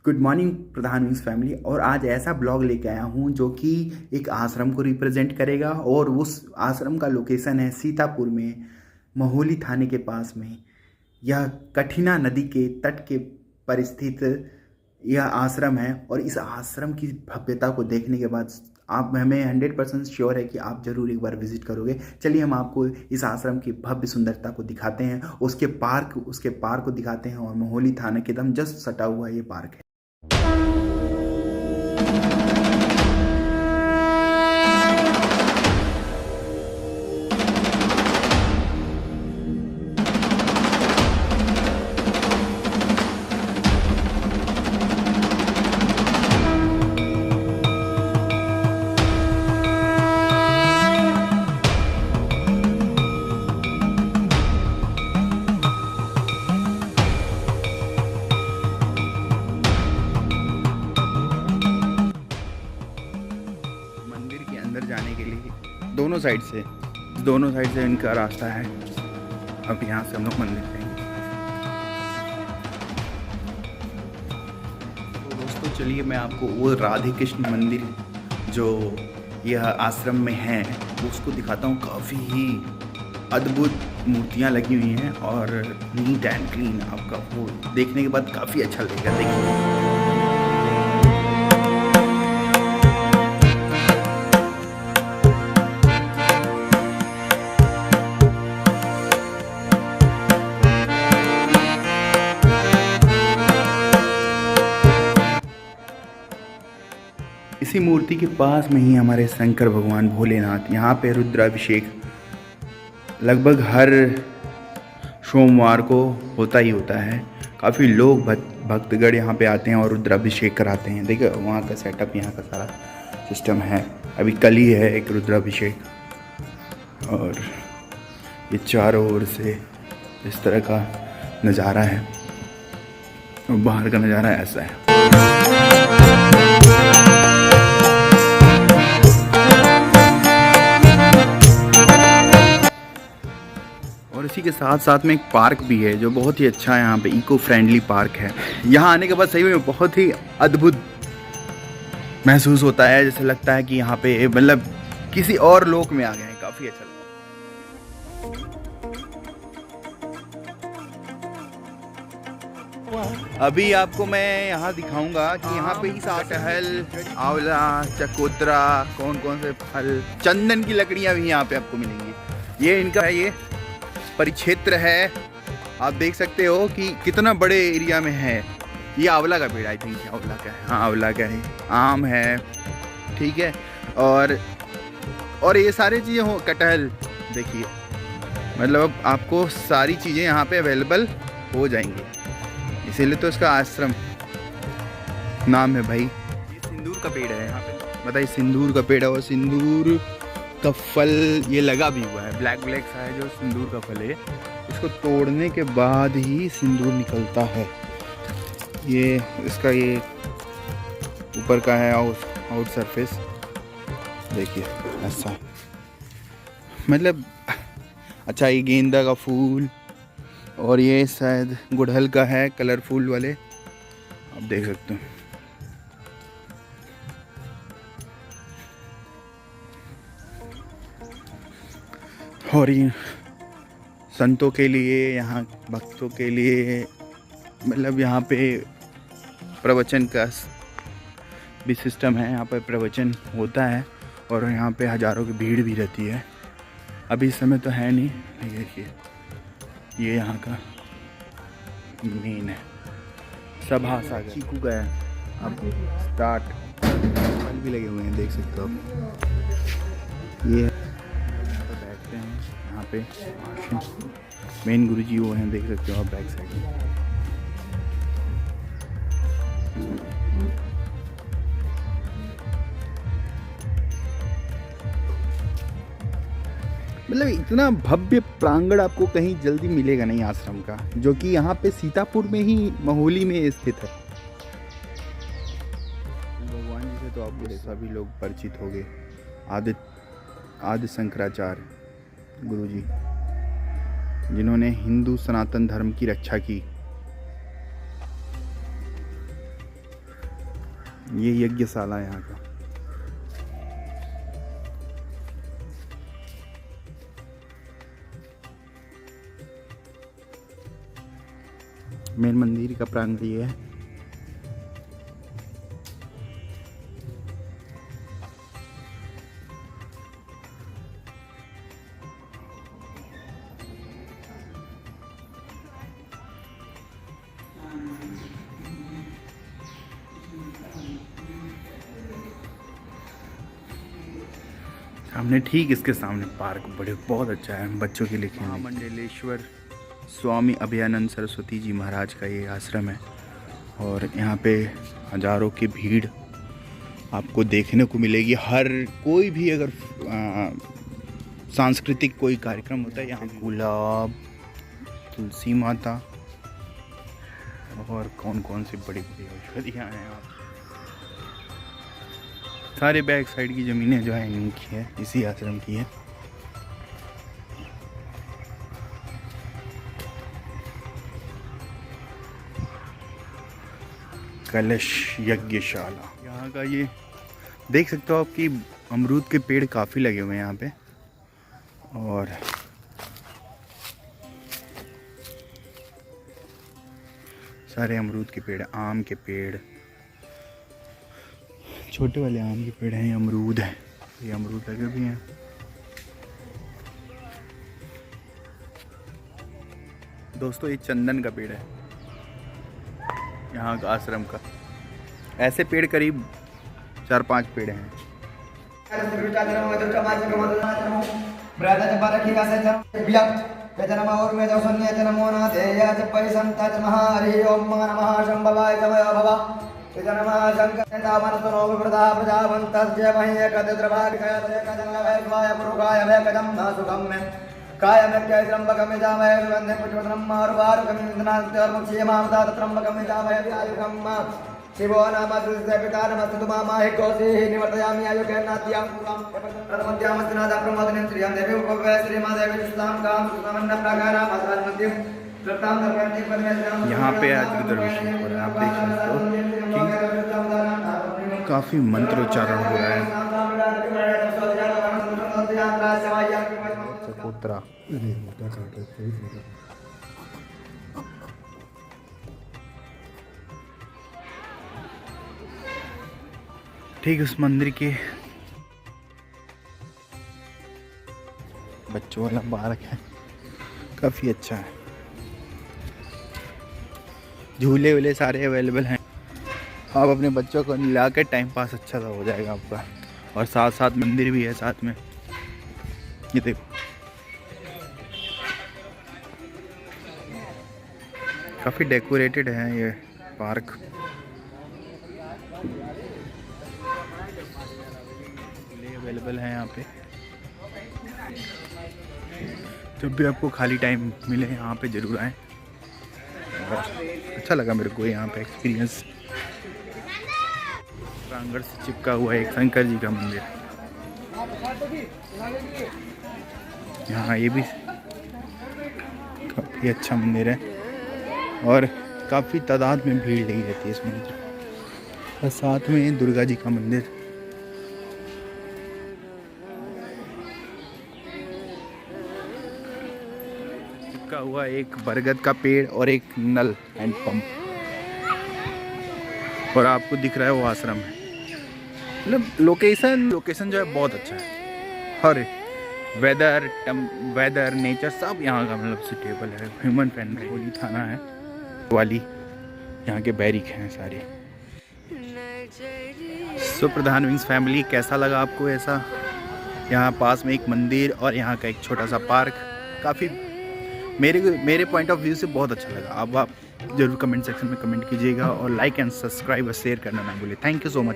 Good morning प्रधान wings family. और आज ऐसा ब्लॉग लेके आया हूँ जो कि एक आश्रम को रिप्रेजेंट करेगा और उस आश्रम का लोकेशन है सीतापुर में, महोली थाने के पास में। यह कठिना नदी के तट के पर स्थित यह आश्रम है और इस आश्रम की भव्यता को देखने के बाद आप हमें 100% श्योर है कि आप ज़रूर एक बार विजिट करोगे। चलिए हम आपको इस आश्रम की भव्य सुंदरता को दिखाते हैं, उसके पार्क को दिखाते हैं। और महोली थाने के एकदम जस्ट सटा हुआ ये पार्क है। मंदिर के अंदर जाने के लिए दोनों साइड से इनका रास्ता है। अब यहाँ से हम लोग मंदिर जाएंगे। तो दोस्तों चलिए मैं आपको वो राधे कृष्ण मंदिर जो यह आश्रम में है उसको दिखाता हूँ। काफ़ी ही अद्भुत मूर्तियाँ लगी हुई हैं और नीट एंड क्लीन। आपका वो देखने के बाद काफ़ी अच्छा लगेगा। देखिए इसी मूर्ति के पास में ही हमारे शंकर भगवान भोलेनाथ। यहाँ पे रुद्राभिषेक लगभग हर सोमवार को होता ही होता है। काफ़ी लोग भक्तगण यहाँ पे आते हैं और रुद्राभिषेक कराते हैं। देखिए वहाँ का सेटअप, यहाँ का सारा सिस्टम है। अभी कल ही है एक रुद्राभिषेक और ये चारों ओर से इस तरह का नज़ारा है और बाहर का नज़ारा ऐसा है। और इसी के साथ साथ में एक पार्क भी है जो बहुत ही अच्छा है। यहाँ पे इको फ्रेंडली पार्क है। यहाँ आने के बाद सही में बहुत ही अद्भुत महसूस होता है। जैसे लगता है कि यहाँ पे मतलब किसी और लोक में आ गए हैं। काफ़ी अच्छा लगता है। अभी आपको मैं यहाँ दिखाऊंगा कि यहाँ पे इस कटहल, आंवला, चकोतरा, कौन कौन से फल, चंदन की लकड़ियाँ भी यहाँ पे आपको मिलेंगी। ये इनका है, ये परिक्षेत्र है। आप देख सकते हो कि कितना बड़े एरिया में है। ये आंवला का पेड़, आई थिंक आंवला का है। हाँ आंवला का है। आम है, ठीक है। और ये सारी चीज़ें हो, कटहल देखिए, मतलब आपको सारी चीज़ें यहाँ पे अवेलेबल हो जाएंगी। इसीलिए तो इसका आश्रम नाम है भाई। ये सिंदूर का पेड़ है यहाँ पे, बताइए सिंदूर का पेड़ है और सिंदूर का फल ये लगा भी हुआ है। ब्लैक सा है जो सिंदूर का फल है। इसको तोड़ने के बाद ही सिंदूर निकलता है। ये इसका ये ऊपर का है आउट सरफेस, देखिए ऐसा, मतलब अच्छा। ये गेंदा का फूल और ये शायद गुड़हल का है, कलरफुल वाले आप देख सकते हो। और ये संतों के लिए, यहाँ भक्तों के लिए, मतलब यहाँ पे प्रवचन का भी सिस्टम है। यहाँ पर प्रवचन होता है और यहाँ पे हज़ारों की भीड़ भी रहती है। अभी इस समय तो है नहीं, देखिए ये यहाँ का मेन है। सभा सागर चीकू का है। अब स्टार्ट फल भी लगे हुए हैं, देख सकते हो आप। ये बैठते हैं यहाँ पे मेन गुरुजी वो हैं, देख सकते हो आप बैक साइड में। मतलब इतना भव्य प्रांगण आपको कहीं जल्दी मिलेगा नहीं आश्रम का, जो कि यहाँ पे सीतापुर में ही, महोली में स्थित है। भगवान जी से तो आपको सभी लोग परिचित हो गए। आदि शंकराचार्य गुरुजी, जिन्होंने हिंदू सनातन धर्म की रक्षा की। ये यज्ञशाला यहाँ का। मेन मंदिर का प्रांगण ये है। सामने ठीक इसके सामने पार्क बहुत अच्छा है बच्चों के लिए खेलने। मंडलेश्वर स्वामी अभयानंद सरस्वती जी महाराज का ये आश्रम है और यहाँ पे हजारों की भीड़ आपको देखने को मिलेगी। हर कोई भी अगर सांस्कृतिक कोई कार्यक्रम होता है यहाँ गुलाब, तुलसी माता और कौन कौन सी बड़ी बड़ी औषधियाँ हैं। आप सारे बैक साइड की ज़मीनें जो है इन्हीं की है, इसी आश्रम की है। कलश यज्ञशाला यहाँ का ये देख सकते हो आप कि अमरूद के पेड़ काफ़ी लगे हुए हैं यहाँ पे और सारे अमरूद के पेड़, आम के पेड़, छोटे वाले आम के पेड़ हैं। ये अमरूद है, ये अमरूद लगे भी हैं। दोस्तों ये चंदन का पेड़ है यहाँ का आश्रम का। ऐसे पेड़ करीब 4-5 पेड़ हैं। शिवो नामस्य पिता नमस्तु मामाहि कौशिः निवर्तयामि आयुर्गेणाद्यां प्रथमद्यामस्तिनादा प्रमोदनं श्रियं देवी उपवे श्रीमादेवी इस्लाम काम सुमन्न प्राकारा मद्राजमध्यम प्रताम दर्पणि परमेश्वरम। यहाँ पे आज रिजर्वेशन हो रहा है, आप देख सकते हो कि काफ़ी मंत्रोच्चारण हो रहा है। चकोत्रा ठीक उस मंदिर के बच्चों वाला पार्क है, काफ़ी अच्छा है। झूले वूले सारे अवेलेबल हैं। आप अपने बच्चों को ला के टाइम पास अच्छा सा हो जाएगा आपका। और साथ साथ मंदिर भी है साथ में। ये देखो काफ़ी डेकोरेटेड है ये पार्क। अवेलेबल है यहाँ पे। जब भी आपको खाली टाइम मिले यहाँ पे ज़रूर आएँ। अच्छा लगा मेरे को यहाँ पे एक्सपीरियंस। प्रांगण से चिपका हुआ एक शंकर जी का मंदिर। यहाँ ये भी काफ़ी अच्छा मंदिर है और काफ़ी तादाद में भीड़ लगी रहती है इस मंदिर। और साथ में दुर्गा जी का मंदिर। चिपका हुआ एक बरगद का पेड़ और एक नल हैंड पंप। और आपको दिख रहा है वो आश्रम है। मतलब लोकेशन जो है बहुत अच्छा है। हर वेदर नेचर सब यहाँ का मतलब सुटेबल है, ह्यूमन फ्रेंडली। होली थाना है वाली, यहाँ के बैरिक हैं सारे। सो प्रधान विंग्स फैमिली, कैसा लगा आपको ऐसा यहाँ पास में एक मंदिर और यहाँ का एक छोटा सा पार्क? काफ़ी मेरे पॉइंट ऑफ व्यू से बहुत अच्छा लगा। अब आप जरूर कमेंट सेक्शन में कमेंट कीजिएगा और लाइक एंड सब्सक्राइब और शेयर करना ना भूलें। Thank you so much.